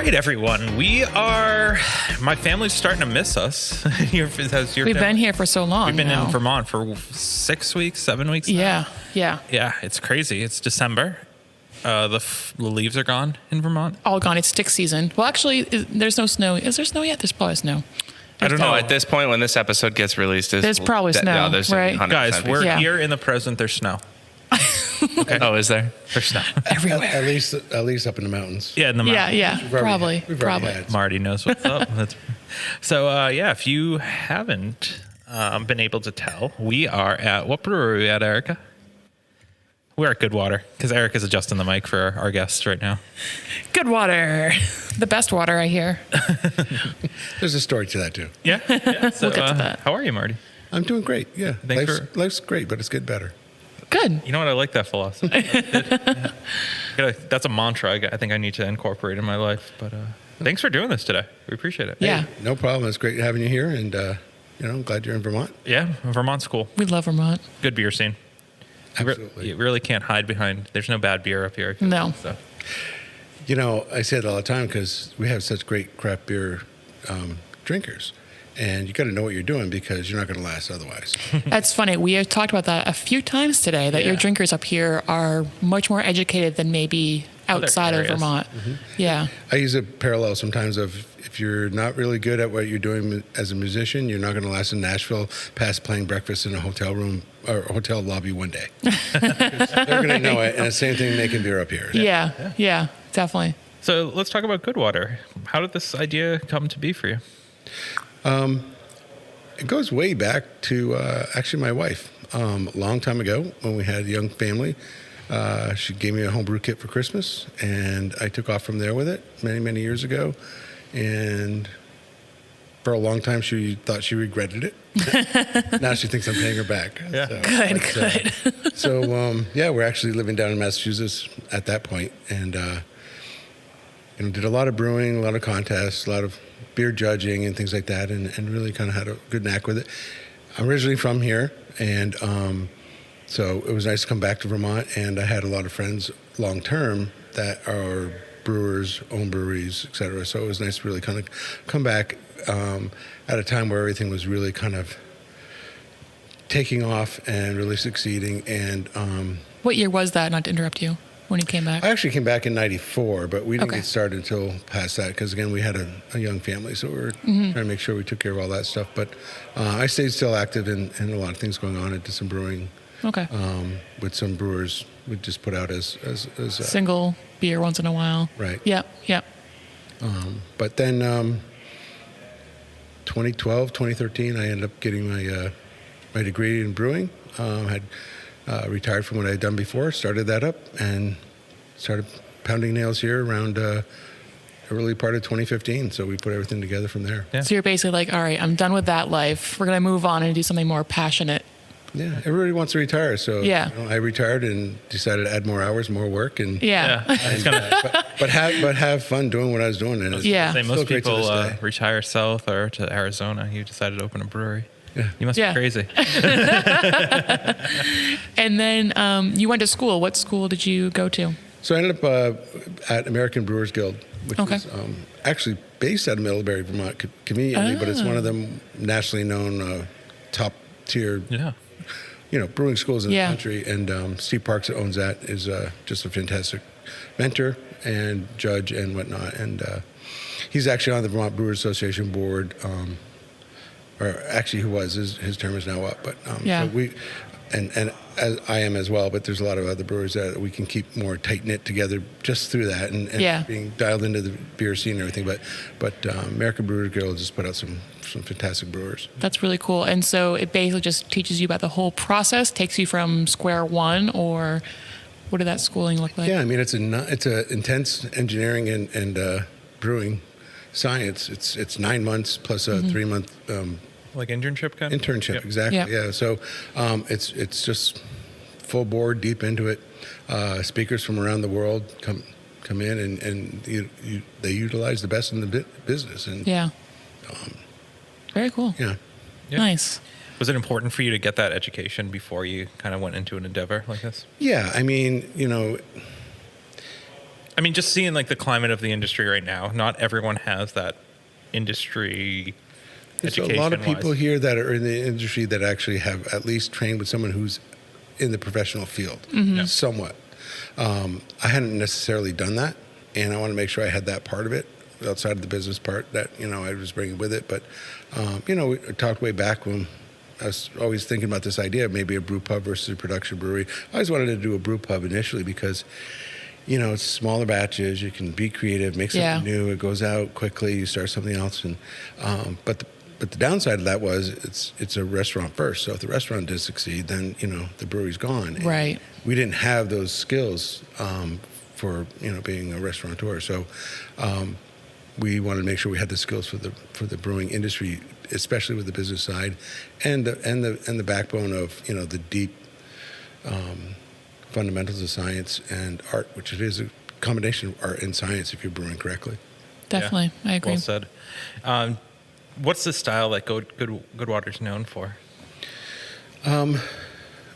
right, everyone. My family's starting to miss us. We've been here for so long. We've been now. in Vermont for 6 weeks, 7 weeks. Yeah, yeah. Yeah, it's crazy. It's December. The leaves are gone in Vermont. All gone. It's stick season. Well, actually, there's no snow. Is there snow yet? There's probably snow. I don't know. At this point, when this episode gets released, there's probably snow, Yeah, there's right? 100% Guys, we're Yeah. here in the present. There's snow. Okay. Oh, is there? There's snow. Everywhere. At least up in the mountains. Yeah, in the mountains. Yeah, probably. We've already had some. Marty knows what's up. So, if you haven't been able to tell, we are at, what brewery are we at, Erica? We're at Goodwater, because Erica's adjusting the mic for our guests right now. Goodwater. The best water, I hear. There's a story to that, too. Yeah. So, We'll get to that. How are you, Marty? I'm doing great, yeah. Life's great, but it's getting better. Good. You know what? I like that philosophy. That's a mantra I think I need to incorporate in my life. But thanks for doing this today. We appreciate it. Yeah. Hey, no problem. It's great having you here, and I'm glad you're in Vermont. Yeah, Vermont's cool. We love Vermont. Good beer scene. Absolutely. You really can't hide behind. There's no bad beer up here. No. So. I say it all the time because we have such great craft beer drinkers. And you got to know what you're doing because you're not going to last otherwise. That's funny. We have talked about that a few times today, that your drinkers up here are much more educated than maybe outside of Vermont. Mm-hmm. Yeah. I use a parallel sometimes of if you're not really good at what you're doing as a musician, you're not going to last in Nashville past playing breakfast in a hotel room or hotel lobby one day. They're going to know it. And the same thing making beer up here. Yeah, definitely. So let's talk about Goodwater. How did this idea come to be for you? It goes way back to actually my wife. A long time ago when we had a young family, she gave me a homebrew kit for Christmas, and I took off from there with it many, many years ago. And for a long time, she thought she regretted it. Now she thinks I'm paying her back. Yeah. Good. So, we're actually living down in Massachusetts at that point, and did a lot of brewing, a lot of contests, a lot of beer judging and things like that, and really kind of had a good knack with it. I'm originally from here, and so it was nice to come back to Vermont, and I had a lot of friends long-term that are brewers, own breweries, et cetera. So it was nice to really kind of come back at a time where everything was really kind of taking off and really succeeding. And What year was that, not to interrupt you, when you came back? I actually came back in '94, but we didn't Okay. get started until past that because, again, we had a young family, so we were trying to make sure we took care of all that stuff. But I stayed still active in a lot of things going on. I did some brewing Okay. with some brewers. We just put out as Single beer once in a while. right. Yep. But then 2012, 2013, I ended up getting my degree in brewing. Had retired from what I had done before, started that up, and started pounding nails here around early part of 2015. So we put everything together from there. Yeah. So you're basically like, all right, I'm done with that life. We're going to move on and do something more passionate. Yeah, everybody wants to retire. So Yeah. I retired and decided to add more hours, more work, and Yeah. It's gonna, but have fun doing what I was doing. And it's Yeah. say still most great to people this day. retire south or to Arizona. You decided to open a brewery. Yeah. You must Yeah. be crazy. And then you went to school. What school did you go to? So I ended up at American Brewers Guild, which Okay. is actually based out of Middlebury, Vermont, conveniently, but it's one of the nationally known top tier, Yeah. brewing schools in Yeah. the country. And Steve Parks, that owns that, is just a fantastic mentor and judge and whatnot. And he's actually on the Vermont Brewers Association board, or actually he was. His term is now up. But Yeah. so we, and as I am as well, but there's a lot of other brewers that we can keep more tight-knit together just through that and Yeah. being dialed into the beer scene and everything. But American Brewers Guild just put out some fantastic brewers. That's really cool. And so it basically just teaches you about the whole process, takes you from square one, or what did that schooling look like? Yeah, I mean, it's a intense engineering and brewing science. It's 9 months plus a 3-month Like internship kind of? internship. Yep. Exactly. Yep. Yeah. So it's just full board, deep into it. Speakers from around the world come in and they utilize the best in the business. And Yeah. Very cool. yeah. Yeah. Nice. Was it important for you to get that education before you kind of went into an endeavor like this? Yeah, I mean, I mean, just seeing like the climate of the industry right now, not everyone has that industry There's a education. lot of people here that are in the industry that actually have at least trained with someone who's in the professional field, somewhat. I hadn't necessarily done that, and I want to make sure I had that part of it outside of the business part that, I was bringing with it. But, we talked way back when I was always thinking about this idea of maybe a brew pub versus a production brewery. I always wanted to do a brew pub initially because, it's smaller batches. You can be creative, make something new. It goes out quickly. You start something else, and but the downside of that was it's a restaurant first. So if the restaurant did succeed, then the brewery's gone. And Right. we didn't have those skills for being a restaurateur. So we wanted to make sure we had the skills for the brewing industry, especially with the business side, and the backbone of the deep fundamentals of science and art, which it is a combination of art and science if you're brewing correctly. Definitely. I agree. Well said. What's the style that Goodwater's known for? I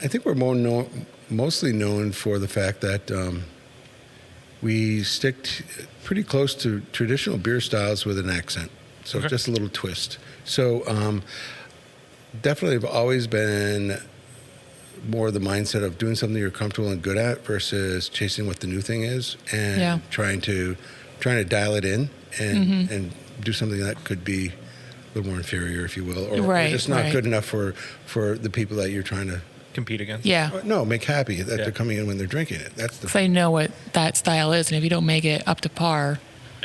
think we're mostly known for the fact that we stick pretty close to traditional beer styles with an accent. So just a little twist. So definitely have always been more the mindset of doing something you're comfortable and good at versus chasing what the new thing is and trying to dial it in and do something that could be a little more inferior, if you will, or just not good enough for the people that you're trying to compete against. Yeah. No, make happy that they're coming in when they're drinking it. That's the Because they know what that style is, and if you don't make it up to par.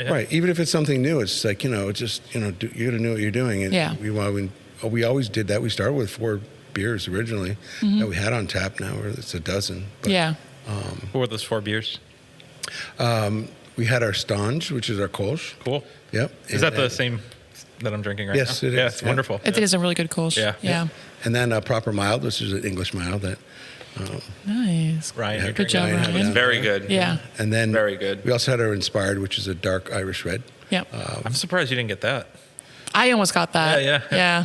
Right. Even if it's something new, it's like, it's just, you got to know what you're doing. And we always did that. We started with 4 beers originally that we had on tap. Now it's a dozen. But, what were those 4 beers? We had our Stange, which is our Kolsch. Cool. Yep. Is that the same that I'm drinking right now? Yes, it is. Yeah, it's wonderful. It is a really good Kolsch. Yeah. And then Proper Mild, which is an English mild that. Nice. Ryan, Good job, Ryan. It's very good. Yeah. And then Very good. we also had our Inspired, which is a dark Irish red. Yep. I'm surprised you didn't get that. I almost got that. Yeah.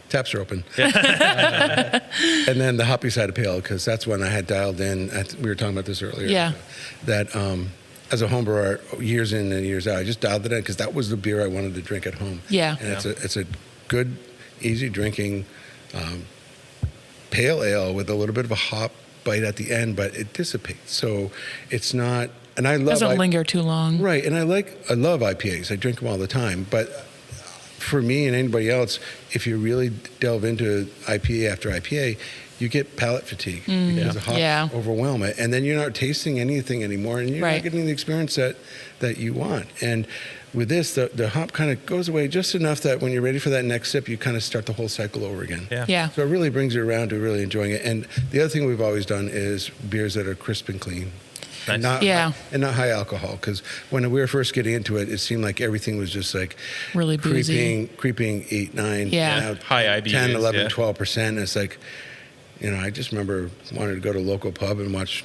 Taps are open. And then the hoppy side of pale, because that's when I had dialed in. We were talking about this earlier. Yeah. That as a home brewer, years in and years out, I just dialed it in because that was the beer I wanted to drink at home. Yeah. And it's a good, easy drinking pale ale with a little bit of a hop bite at the end, but it dissipates. So it's not. And I love. Doesn't linger too long. Right. And I love IPAs. I drink them all the time, but. For me and anybody else, if you really delve into IPA after IPA, you get palate fatigue because the hops overwhelm it, and then you're not tasting anything anymore, and you're not getting the experience that you want. And with this, the hop kind of goes away just enough that when you're ready for that next sip, you kind of start the whole cycle over again. Yeah. So it really brings you around to really enjoying it. And the other thing we've always done is beers that are crisp and clean. Nice. And not high alcohol, because when we were first getting into it, it seemed like everything was just like really boozy, creeping 8, 9, high IBUs, 10, 11, 12%. And it's like, I just remember wanting to go to a local pub and watch,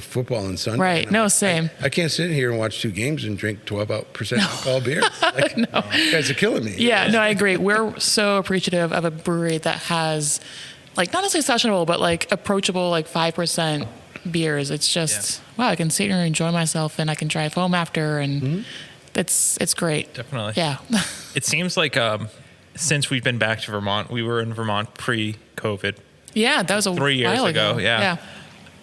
football on Sunday. Right. No, same. I can't sit here and watch 2 games and drink 12% alcohol beer. Like, you guys are killing me. Yeah, no, I agree. We're so appreciative of a brewery that has, like, not necessarily sessionable, but like approachable, like 5% beers. It's just wow, I can sit here and enjoy myself, and I can drive home after, and it's great. Definitely. Yeah. It seems like since we've been back to Vermont, we were in Vermont pre-COVID. Yeah, that was 3 years while ago. Yeah. Yeah.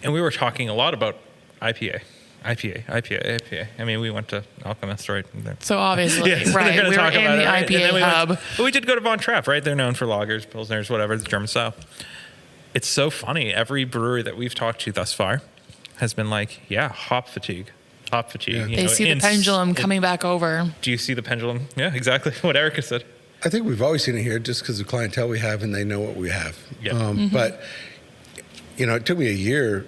And we were talking a lot about IPA. I mean, we went to Alchemist right there. So obviously, So right, we were in the IPA hub. But we did go to Von Trapp, right? They're known for lagers, pilsners, whatever, the German style. It's so funny. Every brewery that we've talked to thus far has been like, hop fatigue. Yeah. They see the pendulum coming back over. Do you see the pendulum? Yeah, exactly what Erica said. I think we've always seen it here just because of the clientele we have and they know what we have. Yeah. But, it took me a year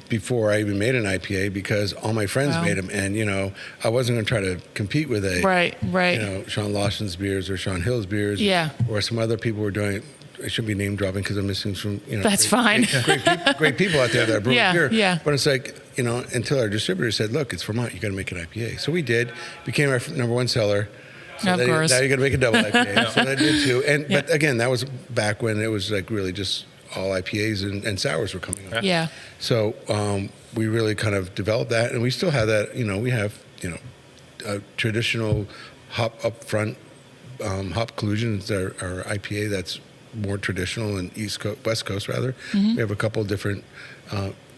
before I even made an IPA because all my friends made them. And, I wasn't going to try to compete with Right. Sean Lawson's beers or Sean Hill's beers. Yeah. Or some other people were doing it. I shouldn't be name dropping because I'm missing some, That's fine. Great people out there that are brewing beer. Yeah. But it's like, until our distributor said, look, it's Vermont, you got to make an IPA. So we did, became our number 1 seller. So of course. Now you got to make a double IPA. So I did too. But again, that was back when it was like really just all IPAs and sours were coming on. Yeah. So we really kind of developed that, and we still have that. We have a traditional hop up front hop collusion is our IPA that's more traditional and West Coast rather. We have a couple of different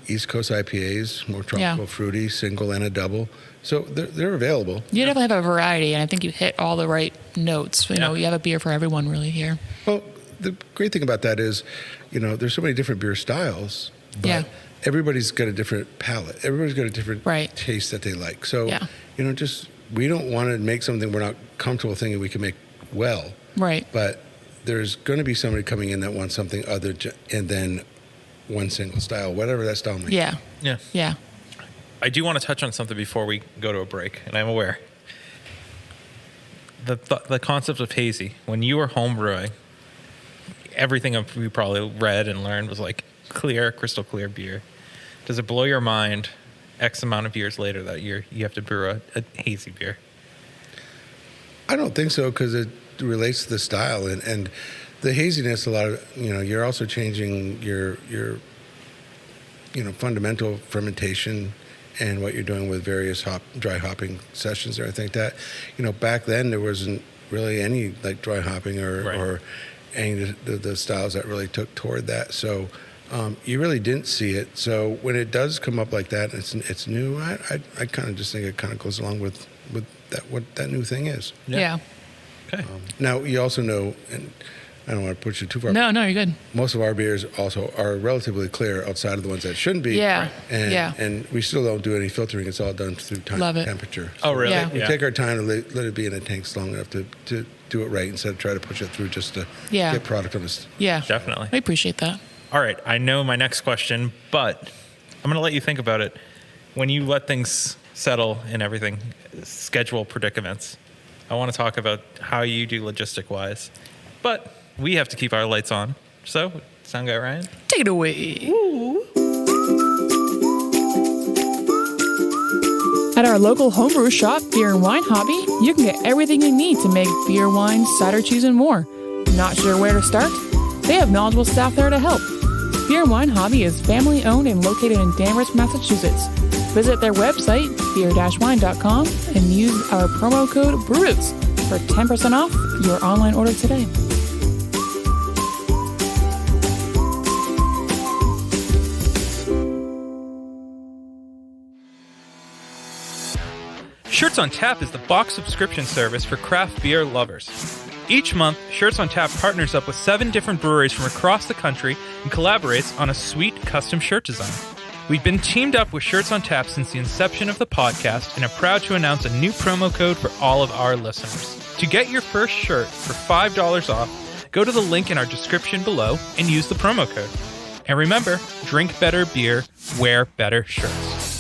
East Coast IPAs, more tropical, fruity, single and a double. So they're available. You definitely have a variety, and I think you hit all the right notes. You have a beer for everyone really here. Well, the great thing about that is, there's so many different beer styles, but everybody's got a different palate. Everybody's got a different taste that they like. So, we don't want to make something we're not comfortable thinking we can make well. Right. But there's going to be somebody coming in that wants something other than one single style, whatever that style may be. Yeah. I do want to touch on something before we go to a break, and I'm aware. The concept of hazy, when you were home brewing, everything we probably read and learned was like clear, crystal clear beer. Does it blow your mind X amount of years later that you have to brew a hazy beer? I don't think so, because it relates to the style and the haziness. A lot of you're also changing your fundamental fermentation and what you're doing with various dry hopping sessions. There, I think that back then there wasn't really any like dry hopping or any of the styles that really took toward that. So you really didn't see it. So when it does come up like that, it's new. I kind of just think it kind of goes along with that, what that new thing is. Yeah. Okay. Now you also know, and I don't want to push it too far. No, you're good. Most of our beers also are relatively clear outside of the ones that shouldn't be. Yeah. And we still don't do any filtering. It's all done through temperature. Oh, really? Yeah. We take our time to let it be in the tanks long enough to do it right instead of try to push it through just to get product on us. Yeah. Definitely. I appreciate that. All right. I know my next question, but I'm going to let you think about it. When you let things settle and everything, schedule predicaments, I want to talk about how you do logistic-wise. But we have to keep our lights on. So, sound guy Ryan? Take it away. At our local homebrew shop, Beer and Wine Hobby, you can get everything you need to make beer, wine, cider, cheese, and more. Not sure where to start? They have knowledgeable staff there to help. Beer and Wine Hobby is family-owned and located in Danvers, Massachusetts. Visit their website, beer-wine.com, and use our promo code BREWROOTS for 10% off your online order today. Shirts on Tap is the box subscription service for craft beer lovers. Each month, Shirts on Tap partners up with 7 different breweries from across the country and collaborates on a sweet custom shirt design. We've been teamed up with Shirts on Tap since the inception of the podcast and are proud to announce a new promo code for all of our listeners. To get your first shirt for $5 off, go to the link in our description below and use the promo code. And remember, drink better beer, wear better shirts.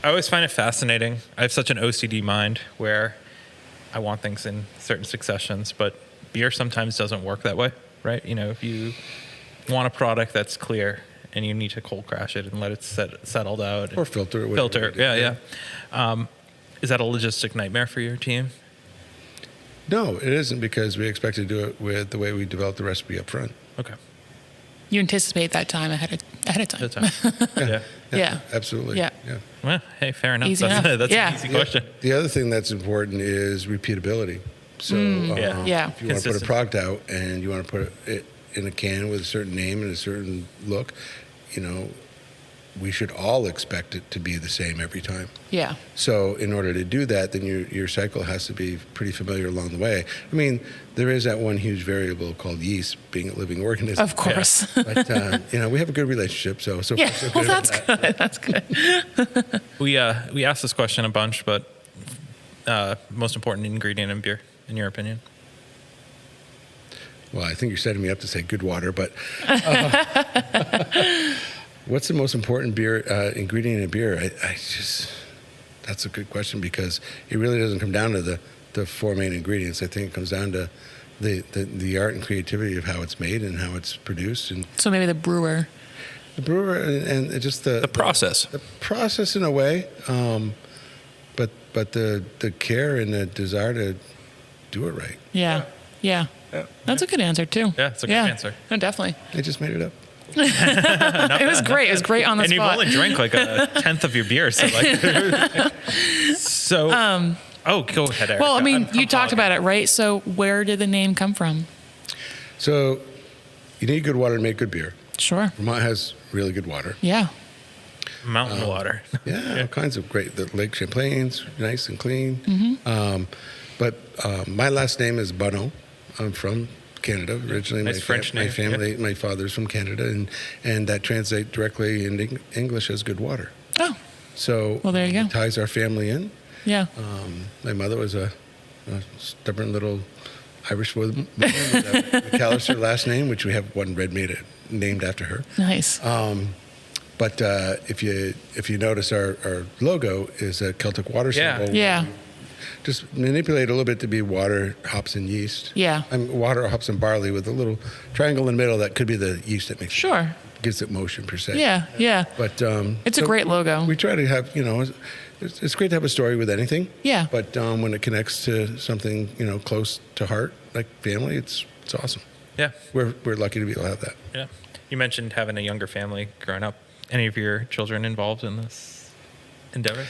I always find it fascinating. I have such an OCD mind where I want things in certain successions, but beer sometimes doesn't work that way, right? If you want a product that's clear and you need to cold crash it and let it settled out. Or filter it. Filter, yeah. Is that a logistic nightmare for your team? No, it isn't, because we expect to do it with the way we develop the recipe up front. Okay. You anticipate that time ahead of time. Good time. Yeah. Absolutely. Yeah. Well, hey, fair enough. Easy enough. That's Yeah. an easy question. The other thing that's important is repeatability. So if you want to put a Consistent. product out and you want to put it in a can with a certain name and a certain look, we should all expect it to be the same every time. Yeah. So in order to do that, then your cycle has to be pretty familiar along the way. I mean, there is that one huge variable called yeast, being a living organism. Of course. But we have a good relationship. So Yeah. far, so Well, good that's at that. good. That's good. We asked this question a bunch, but most important ingredient in beer, in your opinion? Well, I think you're setting me up to say Goodwater, but what's the most important ingredient in beer? That's a good question, because it really doesn't come down to the 4 main ingredients. I think it comes down to the art and creativity of how it's made and how it's produced, and So maybe the brewer. the brewer and just The process. The process in a way. but the care and the desire to do it right. Yeah. Yeah. That's a good answer too. Yeah, it's a good answer. No, definitely. I just made it up. It was great. It was great on the And you've spot. only drank like a tenth of your beer, so like. So. Oh, go ahead, Erica. Well, I mean, you talked hogging. about it, right? So where did the name come from? So you need good water to make good beer. Sure. Vermont has really good water. Yeah. Mountain water. Yeah, all kinds of great. The Lake Champlain's nice and clean. Mm-hmm. But my last name is Bonneau. I'm from Canada originally. Nice French my name, family, my father's from Canada, and that translates directly in English as good water. Oh, So Well, there you go. it ties our family in. yeah. My mother was a stubborn little Irish woman with a McAllister last name, which we have one red made named after her. Nice. But if you notice, our logo is a Celtic water Yeah. symbol. Yeah. Just manipulate a little bit to be water, hops, and yeast. Yeah. Water, hops, and barley with a little triangle in the middle that could be the yeast that makes Sure. gives it motion per se. Yeah. Yeah. But It's a great logo. We try to have it's great to have a story with anything. Yeah. But when it connects to something close to heart like family, it's awesome. Yeah. We're lucky to be able to have that. Yeah. You mentioned having a younger family growing up. Any of your children involved in this endeavor?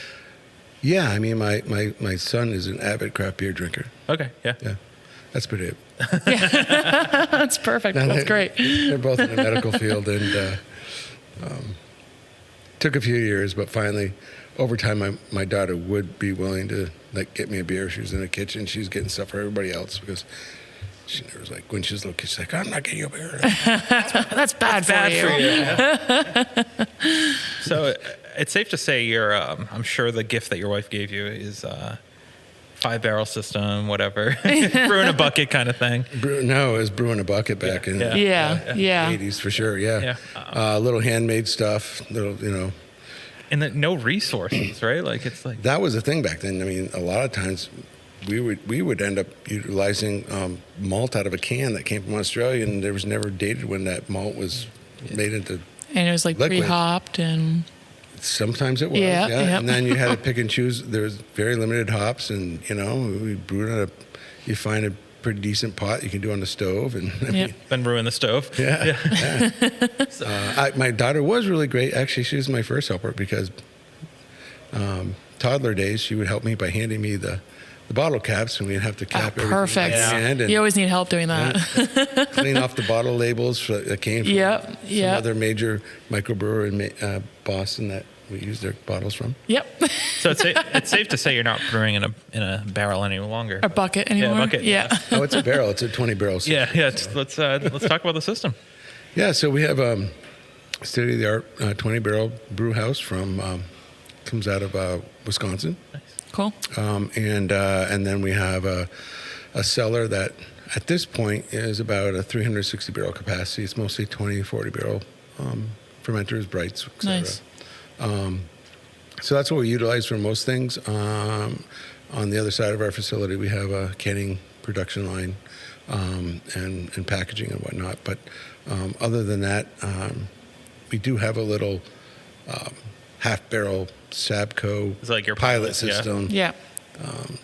Yeah, I mean my son is an avid craft beer drinker. Okay. Yeah. Yeah, that's pretty it. That's perfect. That's great. They're both in the medical field, and took a few years, but finally, over time, my daughter would be willing to get me a beer. She was in the kitchen, she's getting stuff for everybody else because she was like, when she was a little kid, she's like, I'm not getting you a beer. That's bad for you. So it's safe to say you're. I'm sure the gift that your wife gave you is 5-barrel system, whatever, brew in a bucket kind of thing. No, it was brewing a bucket back in the Yeah. Yeah. 80s for sure. Yeah, Yeah. little handmade stuff. And then no resources, right? Like it's like. That was the thing back then. I mean, a lot of times we would end up utilizing malt out of a can that came from Australia, and there was never dated when that malt was made into. And it was like Liquid. pre-hopped and Sometimes it was, Yeah, yep. And then you had to pick and choose. There was very limited hops, and we brewed on you find a pretty decent pot you can do on the stove, and I Yep. mean, Then ruin the stove. yeah. My daughter was really great. Actually, she was my first helper because toddler days she would help me by handing me the bottle caps, and we'd have to cap everything perfect. by hand and You always need help doing that. clean off the bottle labels that came from Yep, some yep. other major microbrewer in Boston that we use their bottles from. Yep. So it's safe to say you're not brewing in a barrel any longer. A bucket anymore. bucket, Yeah. Oh, it's a barrel. It's a 20 barrel. Yeah. Let's talk about the system. Yeah, so we have state-of-the-art 20-barrel brew house from comes out of Wisconsin, Cool. and then we have a cellar that at this point is about a 360 barrel capacity. It's mostly 20, 40 barrel fermenters, brights, etc. Nice. So that's what we utilize for most things. On the other side of our facility, we have a canning production line and packaging and whatnot. But other than that, we do have a little half-barrel Sabco It's like your pilot pilot, yeah. system. Yeah.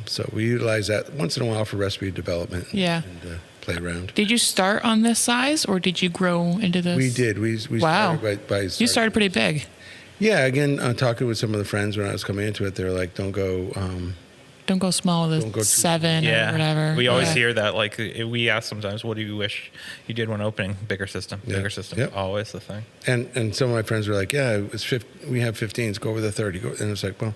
So we utilize that once in a while for recipe development Yeah. and play around. Did you start on this size or did you grow into this? We did. We Wow. started by You started pretty big. Yeah, again, talking with some of the friends when I was coming into it, they were like, don't go Don't go small with Don't go too- 7 Yeah. or whatever. We always Yeah. hear that. Like we ask sometimes, what do you wish you did when opening? Bigger system. Yeah. Bigger system. Yep. Always the thing. And some of my friends were like, yeah, we have 15s, go over the 30. And it's like, well,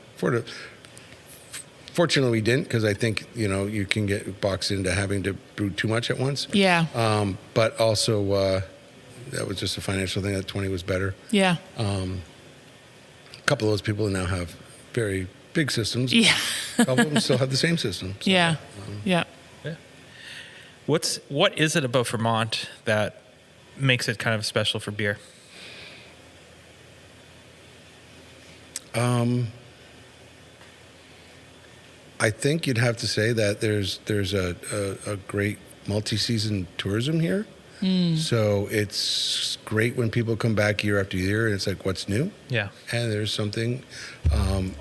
fortunately we didn't, because I think, you can get boxed into having to brew too much at once. Yeah. But also, that was just a financial thing, that 20 was better. Yeah. A couple of those people now have very big systems. Yeah. A couple of them still have the same system. So, Yeah. Yeah. Yeah. What is it about Vermont that makes it kind of special for beer? I think you'd have to say that there's a great multi-season tourism here. So it's great when people come back year after year and it's like, what's new? Yeah. And there's something,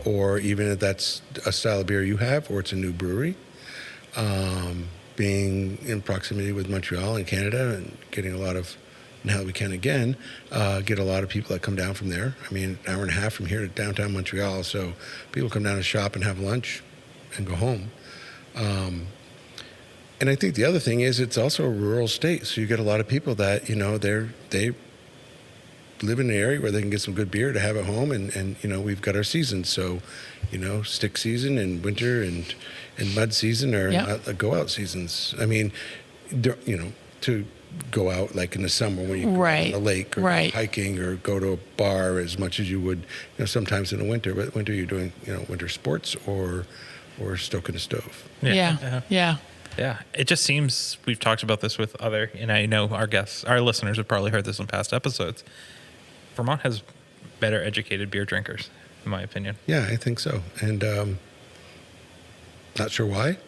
or even if that's a style of beer you have, or it's a new brewery, being in proximity with Montreal and Canada and getting a lot of, now that we can again, get a lot of people that come down from there. I mean, an hour and a half from here to downtown Montreal. So people come down to shop and have lunch and go home. And I think the other thing is it's also a rural state. So you get a lot of people that, they live in an area where they can get some good beer to have at home. And we've got our seasons. So, stick season and winter and mud season are go out seasons. I mean, to go out like in the summer when you go on a lake or hiking or go to a bar as much as you would, sometimes in the winter. But winter you're doing, winter sports or stoking a stove. Yeah, it just seems we've talked about this with other, and I know our listeners have probably heard this in past episodes. Vermont has better educated beer drinkers, in my opinion. Yeah, I think so. And not sure why.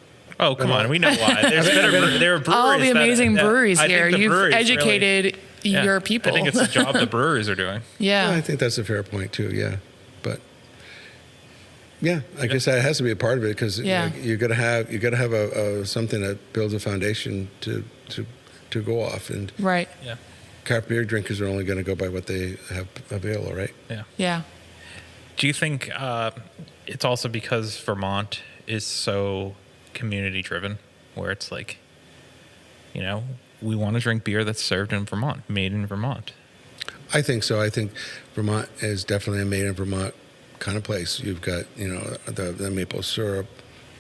Oh, come on. We know why. There are breweries. All the amazing breweries here. You've educated your people. I think it's the job the breweries are doing. Yeah. I think that's a fair point, too. Yeah. But, yeah, I guess that has to be a part of it because you got to have a something that builds a foundation to go off. And craft beer drinkers are only going to go by what they have available, right? Yeah. Yeah. Do you think it's also because Vermont is so community driven, where it's like, we want to drink beer that's served in Vermont, made in Vermont? I think so. I think Vermont is definitely a made in Vermont kind of place. You've got, the maple syrup,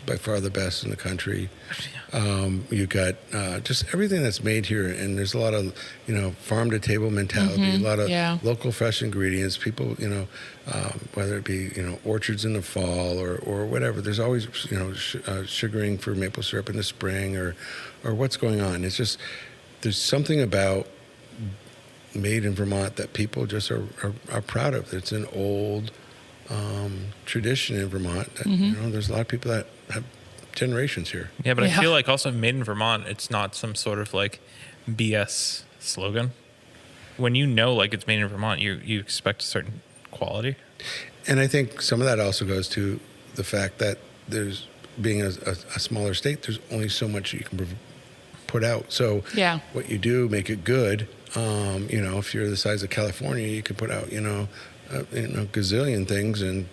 by far the best in the country. You've got just everything that's made here, and there's a lot of, farm to table mentality, a lot of local fresh ingredients. People, whether it be, orchards in the fall or whatever. There's always, sugaring for maple syrup in the spring or what's going on. It's just there's something about made in Vermont that people just are proud of. It's an old tradition in Vermont that, there's a lot of people that have generations here. Yeah, but I feel like also made in Vermont, it's not some sort of like BS slogan. When like it's made in Vermont, you expect a certain quality. And I think some of that also goes to the fact that there's being a smaller state, there's only so much you can put out. So what you do, make it good. If you're the size of California, you can put out, gazillion things and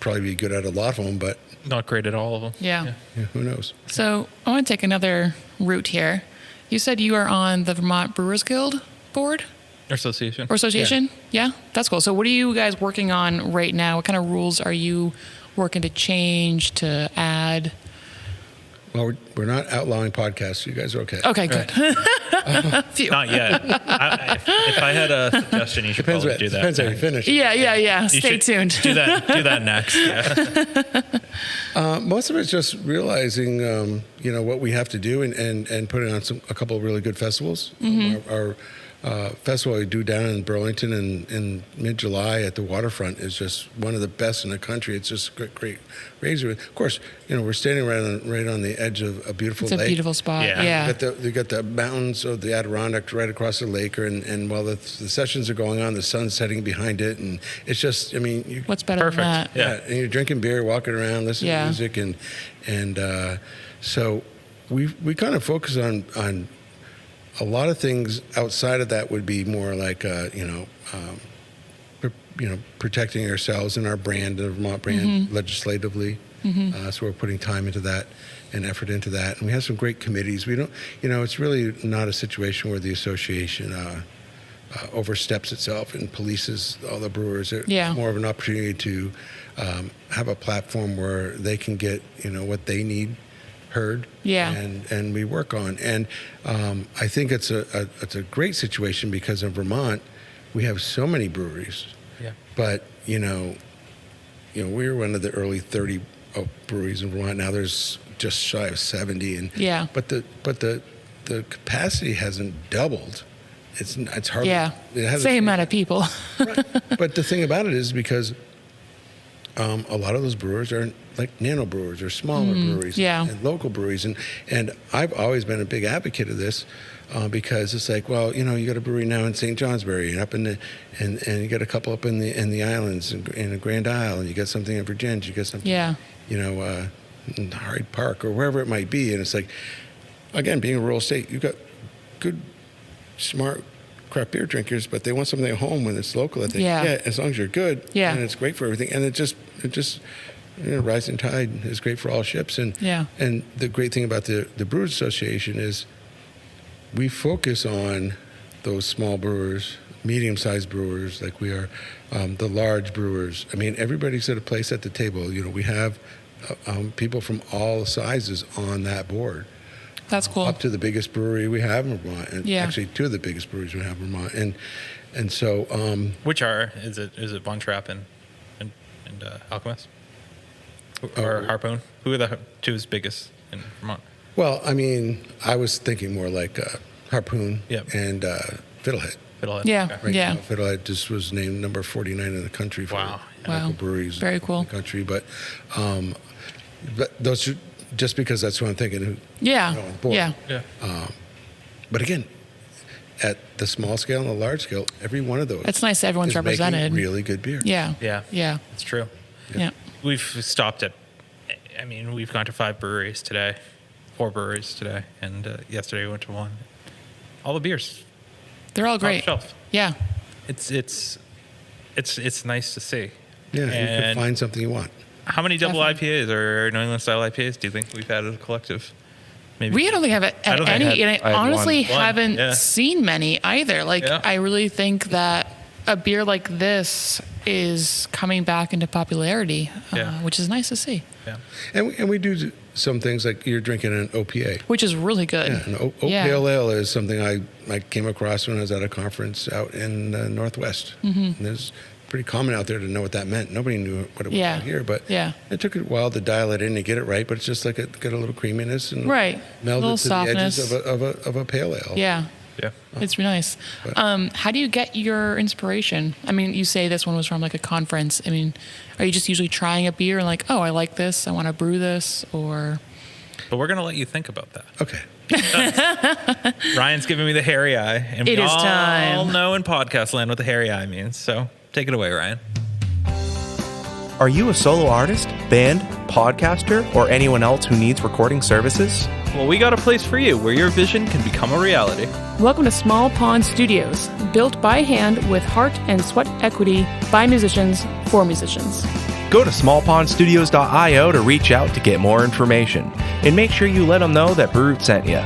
probably be good at a lot of them, but not great at all of them. Yeah. Who knows? So I want to take another route here. You said you are on the Vermont Brewers Guild board? Association? Yeah, that's cool. So what are you guys working on right now? What kind of rules are you working to change, to add? Well, we're not outlawing podcasts, so you guys are okay. Okay, good. Not yet. If I had a suggestion, you should probably do that. Depends how you finish. Yeah. Stay tuned. Do that next. Yeah. Most of it's just realizing, what we have to do and putting on a couple of really good festivals. Our festival we do down in Burlington in mid-July at the waterfront is just one of the best in the country. It's just a great razor. Of course, we're standing right on the edge of a beautiful lake. It's a beautiful spot. Yeah. You got the mountains of the Adirondack right across the lake, and while the sessions are going on, the sun's setting behind it, and it's just, what's better than that? Yeah, and you're drinking beer, walking around, listening to music, and so we kind of focus on a lot of things outside of that would be more like, protecting ourselves and our brand, the Vermont brand, legislatively. So we're putting time into that and effort into that. And we have some great committees. We don't, it's really not a situation where the association oversteps itself and polices all the brewers. It's more of an opportunity to have a platform where they can get, what they need heard, and we work on, and I think it's a great situation because in Vermont we have so many breweries, but we're one of the early 30 breweries in Vermont. Now there's just shy of 70, and but the capacity hasn't doubled. It's hardly same amount of people. Right. But the thing about it is because a lot of those brewers are like nano brewers or smaller breweries and local breweries. And I've always been a big advocate of this because it's like, well, you got a brewery now in St. Johnsbury and up and you got a couple up in the islands in the Grand Isle, and you got something in Virginia, you got something, in Hyde Park or wherever it might be. And it's like, again, being a rural state, you've got good, smart craft beer drinkers, but they want something at home when it's local. I think, as long as you're good, and it's great for everything. And it just rising tide is great for all ships. And the great thing about the Brewers Association is we focus on those small brewers, medium-sized brewers like we are, the large brewers. I mean, everybody's at a place at the table. We have people from all sizes on that board. That's cool. Up to the biggest brewery we have in Vermont, and actually two of the biggest breweries we have in Vermont, and so which is it Von Trapp and Alchemist or Harpoon? Who are the two biggest in Vermont? Well, I mean, I was thinking more like Harpoon and Fiddlehead. Fiddlehead. Yeah, Right now, Fiddlehead just was named number 49 in the country for local breweries. Very cool. In the country, but those are just because that's what I'm thinking. On board. But again, at the small scale and the large scale, every one of those. It's nice that everyone's is represented. making really good beer. Yeah. It's true. Yeah. We've stopped at. I mean, we've gone to 4 breweries today, and yesterday we went to 1. All the beers, they're all top great. shelf. Yeah. It's nice to see. Yeah, you can find something you want. How many double IPAs or New England style IPAs do you think we've had as a collective? Maybe we don't think have any, and I honestly haven't seen many either. Like, I really think that a beer like this is coming back into popularity, which is nice to see. Yeah, and we do some things like you're drinking an OPA, which is really good. Yeah, an Oat Pale Ale is something I came across when I was at a conference out in the Northwest. And there's pretty common out there to know what that meant. Nobody knew what it was out here, but it took a while to dial it in and get it right. But it's just like it got a little creaminess and melded to softness. The edges of a pale ale. Yeah. It's really nice. How do you get your inspiration? I mean, you say this one was from like a conference. I mean, are you just usually trying a beer and like, oh, I like this, I want to brew this, or? But we're gonna let you think about that. Okay. Ryan's giving me the hairy eye, and it we is all time. know in podcast land what the hairy eye means. So take it away, Ryan. Are you a solo artist, band, podcaster, or anyone else who needs recording services? Well, we got a place for you where your vision can become a reality. Welcome to Small Pond Studios, built by hand with heart and sweat equity by musicians for musicians. Go to smallpondstudios.io to reach out to get more information. And make sure you let them know that Brute sent you.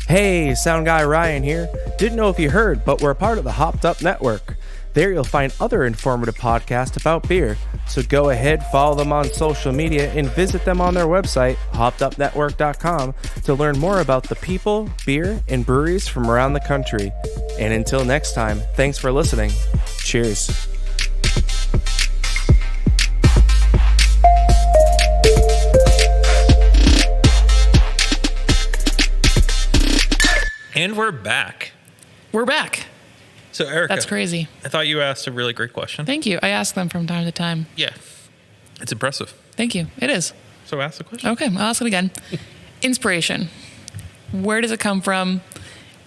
Hey, Sound Guy Ryan here. Didn't know if you heard, but we're a part of the Hopped Up Network. There you'll find other informative podcasts about beer. So go ahead, follow them on social media, and visit them on their website, hoppedupnetwork.com, to learn more about the people, beer, and breweries from around the country. And until next time, thanks for listening. Cheers. And we're back. We're back. So, Erica. That's crazy. I thought you asked a really great question. Thank you. I ask them from time to time. Yeah. It's impressive. Thank you. It is. So ask the question. Okay, I'll ask it again. Inspiration. Where does it come from?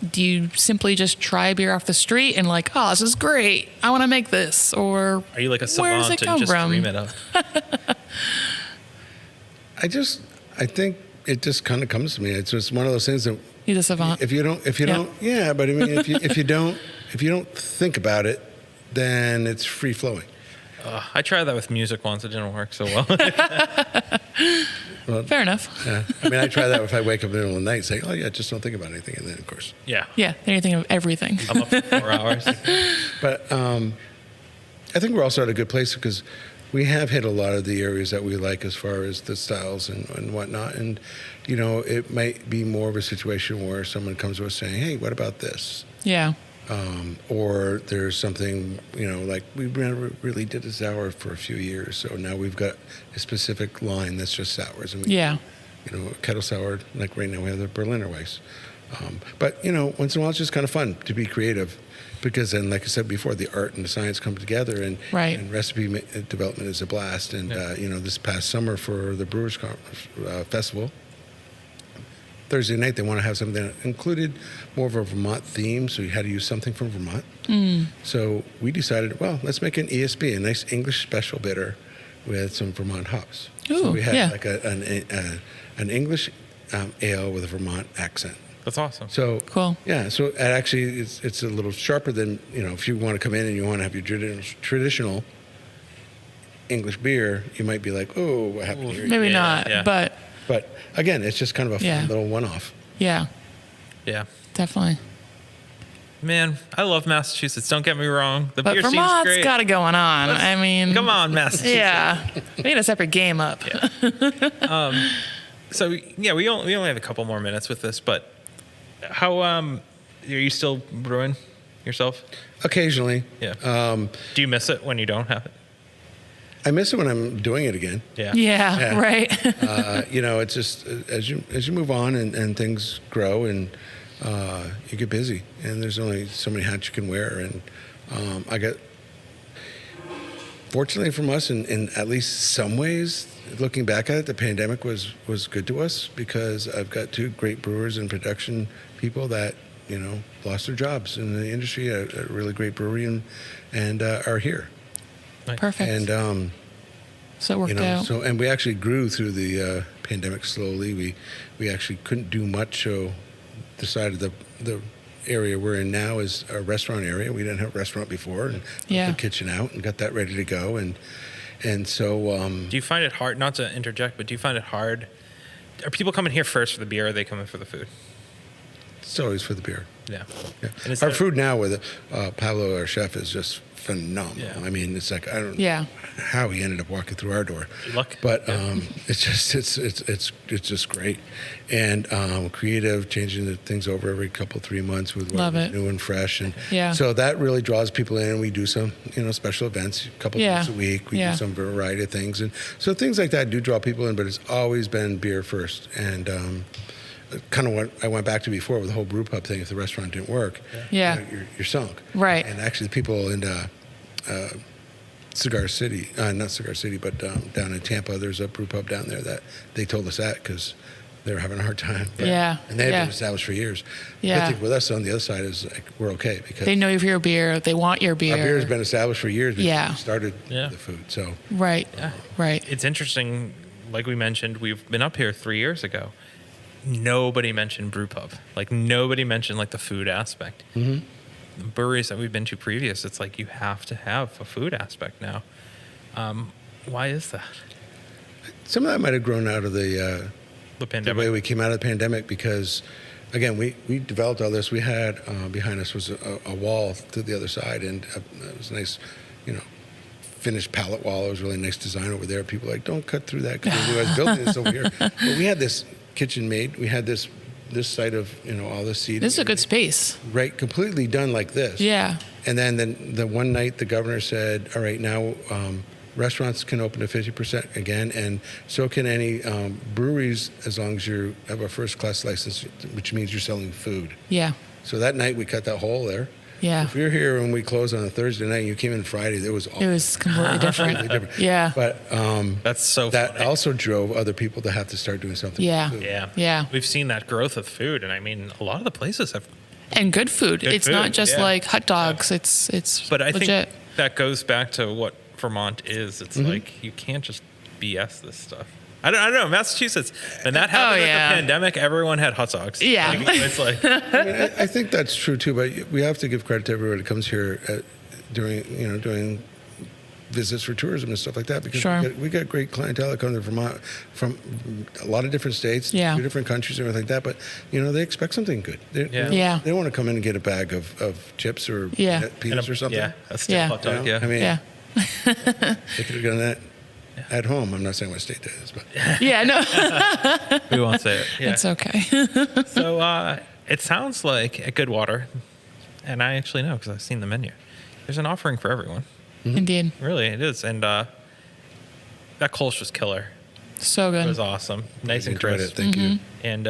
Do you simply just try a beer off the street and like, oh, this is great, I want to make this? Or are you like a where does savant it and come just from? dream it up? I think it just kind of comes to me. It's just one of those things that he's a savant. If you don't, but I mean, if you don't think about it, then it's free flowing. I tried that with music once. It didn't work so well. Well, fair enough. Yeah. I mean, I try that if I wake up in the middle of the night saying, oh, yeah, just don't think about anything. And then, of course. Yeah. Yeah, then you're thinking of everything. I'm up for 4 hours. But I think we're also at a good place because we have hit a lot of the areas that we like as far as the styles and whatnot. And, you know, it might be more of a situation where someone comes to us saying, hey, what about this? Yeah. Or there's something, you know, like we never really did a sour for a few years. So now we've got a specific line that's just sours. And a kettle sour, like right now we have the Berliner Weiss. But once in a while it's just kind of fun to be creative, because then, like I said before, the art and the science come together, and, Right. and recipe development is a blast. And this past summer for the Brewers Festival, Thursday night they want to have something that included more of a Vermont theme, so you had to use something from Vermont. So we decided, well, let's make an ESB, a nice English special bitter with some Vermont hops. So Ooh, we had yeah. like an English ale with a Vermont accent. That's awesome. So Cool. Yeah, so it actually it's a little sharper than if you want to come in and you want to have your traditional English beer, you might be like, oh, what happened here? Maybe Yeah, not, yeah. but But again, it's just kind of a Yeah. fun little one-off. yeah, Yeah. definitely. Man, I love Massachusetts. Don't get me wrong. The But beer seems Vermont's great. got it going on. I mean, Come on, Massachusetts. Yeah, we need a separate game up. So yeah, we only have a couple more minutes with this, but how are you still brewing yourself? Occasionally. Yeah. Do you miss it when you don't have it? I miss it when I'm doing it again. Yeah. Yeah, Yeah. right. It's just as you move on and things grow and you get busy, and there's only so many hats you can wear. And I got, fortunately from us, in at least some ways, looking back at it, the pandemic was good to us, because I've got two great brewers and production people that lost their jobs in the industry, a really great brewery, and are here. Perfect. And so it worked out. and we actually grew through the pandemic slowly. We actually couldn't do much, so decided the area we're in now is a restaurant area. We didn't have a restaurant before, and Yeah. put the kitchen out and got that ready to go. And so Do you find it hard, not to interject, but do you find it hard? Are people coming here first for the beer, or are they coming for the food? it's always for the beer. Yeah. Yeah. And is Our that- food now with Pablo, our chef, is just phenomenal. Yeah. I mean, it's like, I don't know Yeah. how he ended up walking through our door. Luck. But it's just great. And creative, changing the things over every couple, 3 months with Love whatever's it. new and fresh. And Yeah. so that really draws people in. We do some, special events, a couple Yeah. times a week. We Yeah. do some variety of things. And so things like that do draw people in, but it's always been beer first. And kind of what I went back to before with the whole brew pub thing. If the restaurant didn't work, Yeah. you're sunk. Right. And actually, the people in Cigar City, not Cigar City, but down in Tampa, there's a brew pub down there that they told us that because they were having a hard time. Yeah. And they had Yeah. been established for years. Yeah. I think with us on the other side is like, we're okay because They know you for your beer. They want your beer. our beer has been established for years before Yeah. we started Yeah. the food. So Right. Yeah. Right. It's interesting. Like we mentioned, we've been up here 3 years ago. Nobody mentioned brew pub. Like nobody mentioned like the food aspect. Mm-hmm. The breweries that we've been to previous, it's like you have to have a food aspect now. Why is that? some of that might have grown out of the The the pandemic. way we came out of the pandemic, because again we developed all this. We had behind us was a wall to the other side, and it was a nice finished pallet wall. It was a really nice design over there. People were like, don't cut through that, because we knew I was building this over here. But we had this kitchen made. We had this site of all this seating. This is a good space. Right, completely done like this. Yeah. And then the one night the governor said, all right, now restaurants can open to 50% again, and so can any breweries, as long as you have a first class license, which means you're selling food. Yeah. So that night we cut that hole there. Yeah. If you're here when we closed on a Thursday night and you came in Friday, it was It was completely different. completely different. Yeah. But That's so that funny. also drove other people to have to start doing something. Yeah. with food. Yeah. Yeah. We've seen that growth of food. And I mean, a lot of the places have. And good food. Good It's food, not just yeah. like hot dogs. It's But I legit. think that goes back to what Vermont is. It's Mm-hmm. like you can't just BS this stuff. I don't know. Massachusetts, when that happened yeah. with the pandemic, everyone had hot dogs. Yeah. Like, it's like, I mean, I think that's true too, but we have to give credit to everybody that comes here during visits for tourism and stuff like that, because Sure. we got great clientele that come to Vermont from a lot of different states, Yeah. different countries, and everything like that. But they expect something good. They, Yeah. Yeah. They don't want to come in and get a bag of chips or Yeah. peanuts or something. yeah, a stiff Yeah. hot dog. Yeah. I mean, Yeah. they could have done that at home. I'm not saying what state that is, but Yeah. No, we won't say it. Yeah. it's okay. So it sounds like at Goodwater, and I actually know because I've seen the menu. There's an offering for everyone. Indeed. Really, it is, and that Kolsch was killer. So It good. was awesome. Nice and Enjoyed crisp. it. Thank you. And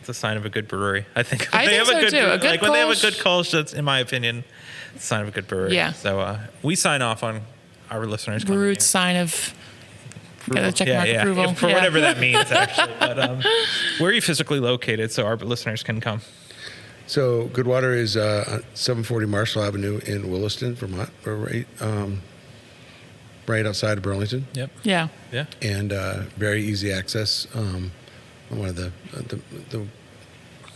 it's a sign of a good brewery. I think. I think so, too. A good when they have a Kolsch. good Kolsch, that's, in my opinion, it's a sign of a good brewery. Yeah. So we sign off on our listeners. coming Root sign of check mark approval. For whatever that means, actually. But where are you physically located so our listeners can come? So Goodwater is 740 Marshall Avenue in Williston, Vermont. We're right outside of Burlington. Yep. Yeah. Yeah. And very easy access. One of the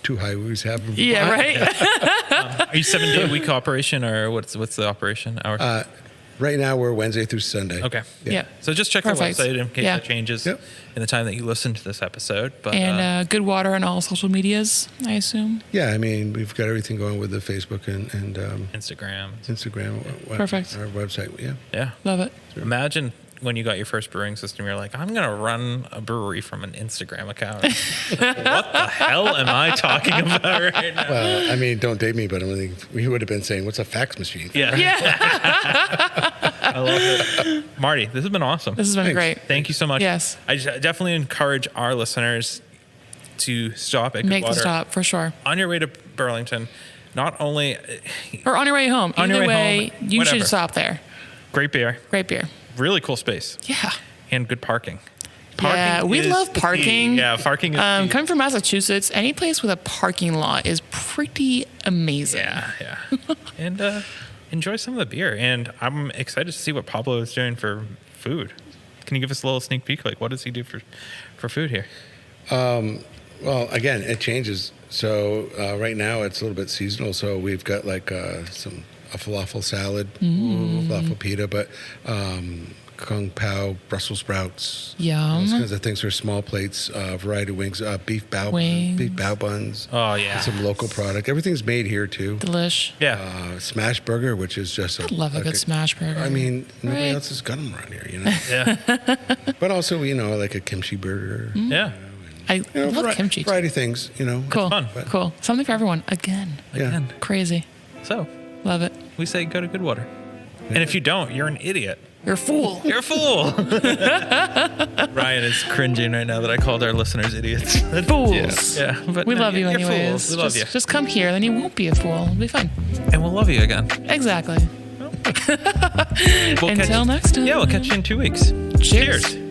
two highways have. in Yeah, Vermont. right? Are you 7-day-a-week operation, or what's the operation hours? Right now we're Wednesday through Sunday. Okay. Yeah. So just check Perfect. the website in case Yeah. that changes Yep. in the time that you listen to this episode. But And Goodwater on all social medias, I assume. Yeah, I mean we've got everything going with the Facebook and Instagram. Instagram. Perfect. Our website. Yeah. Yeah. Love it. Imagine when you got your first brewing system, you're like, I'm going to run a brewery from an Instagram account. What the hell am I talking about right now? Well, I mean, don't date me, but I mean, we would have been saying, "What's a fax machine?" Yeah. I love it. Marty, this has been awesome. This has been great. Thank you so much. Yes. I definitely encourage our listeners to stop at Make the Goodwater stop for sure. on your way to Burlington. Not only Or on your way home. On your Either way way, home, you whatever. should stop there. great beer, Great beer. really cool space, Yeah. and good parking. Yeah, we is love the key. parking. Yeah, parking is key. Coming from Massachusetts, any place with a parking lot is pretty amazing. Yeah. And enjoy some of the beer. And I'm excited to see what Pablo is doing for food. Can you give us a little sneak peek? Like, what does he do for food here? Well, again, it changes. So right now it's a little bit seasonal. So we've got like a falafel salad, falafel pita, but kung pao, Brussels sprouts, Yum. those kinds of things for small plates, variety of wings, beef bao buns. Oh, yeah. Some local product. Everything's made here too. Delish. Yeah. Smash burger, which is just Love a good smash burger. I mean, nobody Right. else has got them around here, you know. Yeah. But also, like a kimchi burger. Yeah. I love kimchi. too. Variety of things, Cool. fun. Cool. Something for everyone. Again. Yeah. Crazy. So Love it. we say go to Goodwater. And if you don't, you're an idiot. You're a fool. You're a fool. Ryan is cringing right now that I called our listeners idiots. Fools. Yeah, but We no, love you you're anyways. fools. We love just, you. just come here, then you won't be a fool. It'll be fine. And we'll love you again. Exactly. We'll Until next time. Yeah, we'll catch you in 2 weeks. Cheers. Cheers.